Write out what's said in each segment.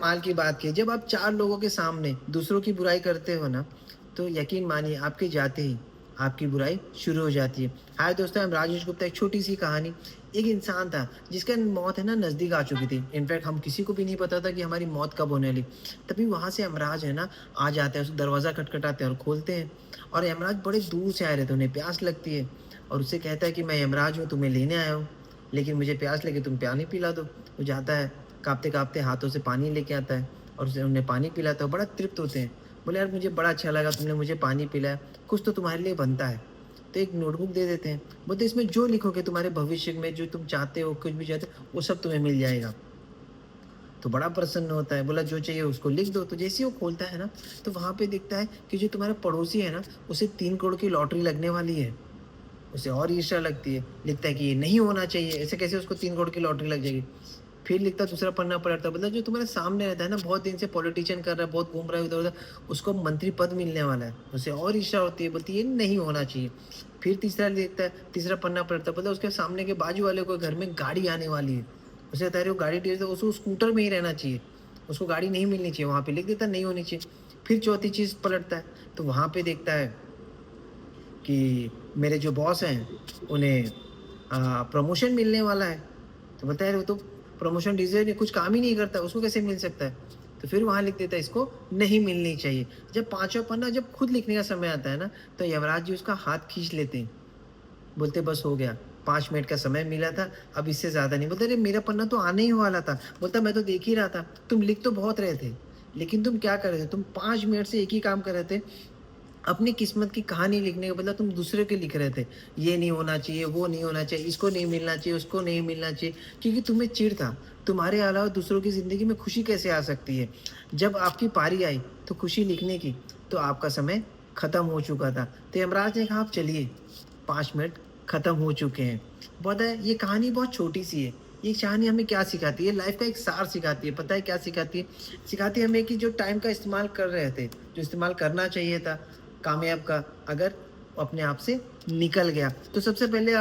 कमाल की बात की, जब आप 4 लोगों के सामने दूसरों की बुराई करते हो ना, तो यकीन मानिए आपके जाते ही आपकी बुराई शुरू हो जाती है। हाय दोस्तों, आई एम राजेश गुप्ता। एक छोटी-सी कहानी। एक इंसान था जिसका मौत है ना नज़दीक आ चुकी थी। इनफैक्ट हम किसी को भी नहीं पता था कि हमारी मौत कब होने वाली। तभी वहाँ से यमराज है ना आ जाते हैं, उसका दरवाज़ा खटखटाते हैं और खोलते हैं। और यमराज बड़े दूर से आए रहते हैं, उन्हें प्यास लगती है और उससे कहता है कि मैं यमराज हूँ, तुम्हें लेने आया हूँ, लेकिन मुझे प्यास लगी, तुम पानी पिला दो। वो जाता है, काँपते-काँपते हाथों से पानी लेके आता है और उसे उन्हें पानी पिलाता है, बड़ा तृप्त होते हैं। बोले, "यार मुझे बड़ा अच्छा लगा तुमने मुझे पानी पिलाया, कुछ तो तुम्हारे लिए बनता है।" तो एक नोटबुक दे देते हैं, बोलते इसमें जो लिखोगे तुम्हारे भविष्य में जो तुम चाहते हो, कुछ भी चाहते हो, वो सब तुम्हें मिल जाएगा। तो बड़ा प्रसन्न होता है, बोला जो चाहिए उसको लिख दो। तो जैसे ही वो खोलता है ना, तो वहाँ पे दिखता है कि जो तुम्हारा पड़ोसी है ना, उसे 3 करोड़ की लॉटरी लगने वाली है। उसे और ईर्ष्या लगती है, लिखता है कि ये नहीं होना चाहिए, ऐसे कैसे उसको 3 करोड़ की लॉटरी लग जाएगी। फिर लिखता है, दूसरा पन्ना पलटता है, मतलब जो तुम्हारे सामने रहता है ना, बहुत दिन से पॉलिटिशियन कर रहा है, बहुत घूम रहा है इधर-उधर, उसको मंत्री पद मिलने वाला है। उसे और ईर्ष्या होती है, बोलती है ये नहीं होना चाहिए। फिर तीसरा लिखता है, तीसरा पन्ना पलटता है, मतलब उसके सामने के बाजू वाले को घर में गाड़ी आने वाली है। उसे बता रहे हो गाड़ी चाहिए तो उसको स्कूटर में ही रहना चाहिए, उसको गाड़ी नहीं मिलनी चाहिए, वहाँ पे लिख देता है नहीं होनी चाहिए। फिर चौथी चीज़ पलटता है, तो वहाँ पे देखता है कि मेरे जो बॉस हैं, उन्हें प्रमोशन मिलने वाला है। तो बोलता है, "यार वो तो प्रमोशन डिज़र्व नहीं, कुछ काम ही नहीं करता, उसको कैसे मिल सकता है?" तो फिर वहाँ लिख देता है, इसको नहीं मिलनी चाहिए। जब पाँचवाँ पन्ना जब खुद लिखने का समय आता है ना, तो यमराज जी उसका हाथ खींच लेते हैं। बोलते बस हो गया, 5 मिनट का समय मिला था, अब इससे ज़्यादा नहीं। बोलते अरे मेरा पन्ना तो आने ही वाला था। बोलता मैं तो देख ही रहा था, तुम लिख तो बहुत रहे थे, लेकिन तुम क्या कर रहे थे? तुम 5 मिनट से एक ही काम कर रहे थे, अपनी किस्मत की कहानी लिखने के बदला तुम दूसरे की लिख रहे थे। ये नहीं होना चाहिए, वो नहीं होना चाहिए, इसको नहीं मिलना चाहिए, उसको नहीं मिलना चाहिए, क्योंकि तुम्हें चिढ़ था। तुम्हारे अलावा दूसरों की ज़िंदगी में खुशी कैसे आ सकती है? जब आपकी पारी आई, तो खुशी लिखने की, तो आपका समय खत्म हो चुका था। तो यमराज ने कहा, "आप चलिए, 5 मिनट खत्म हो चुके हैं।" पता है, ये कहानी बहुत छोटी-सी है। ये कहानी हमें क्या सिखाती है? लाइफ़ का एक सार सिखाती है। पता है क्या सिखाती है? सिखाती है हमें कि जो टाइम का इस्तेमाल कर रहे थे, जो इस्तेमाल करना चाहिए था, कामयाब का, अगर अपने आप से निकल गया। तो सबसे पहले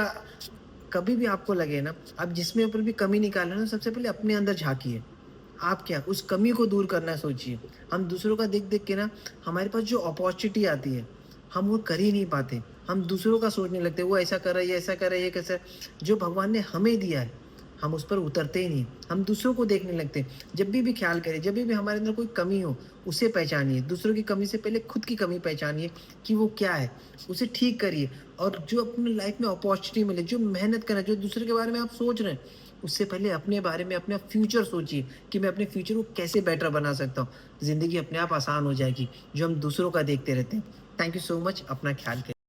कभी भी आपको लगे ना, आप जिसमें ऊपर भी कमी निकाल रहे हो ना, सबसे पहले अपने अंदर झाँकिए। आप क्या उस कमी को दूर करना सोचिए। हम दूसरों का देख-देख के ना, हमारे पास जो अपॉर्च्युनिटी आती है, हम वो कर ही नहीं पाते। हम दूसरों का सोचने लगते हैं, वो ऐसा कर रहा है, ये ऐसा कर रहा है, ये कैसा है। जो भगवान ने हमें दिया है, हम उस पर उतरते ही नहीं। हम दूसरों को देखने लगते हैं। जब भी ख़्याल करें, जब भी हमारे अंदर कोई कमी हो, उसे पहचानिए। दूसरों की कमी से पहले खुद की कमी पहचानिए कि वो क्या है, उसे ठीक करिए। और जो अपनी लाइफ़ में अपॉर्च्युनिटी मिले, जो मेहनत करें, जो दूसरे के बारे में आप सोच रहे हैं, उससे पहले अपने बारे में, अपना फ्यूचर सोचिए कि मैं अपने फ्यूचर को कैसे बेटर बना सकता हूँ। ज़िंदगी अपने आप आसान हो जाएगी, जो हम दूसरों का देखते रहते हैं। Thank you so much. अपना ख़्याल करिए।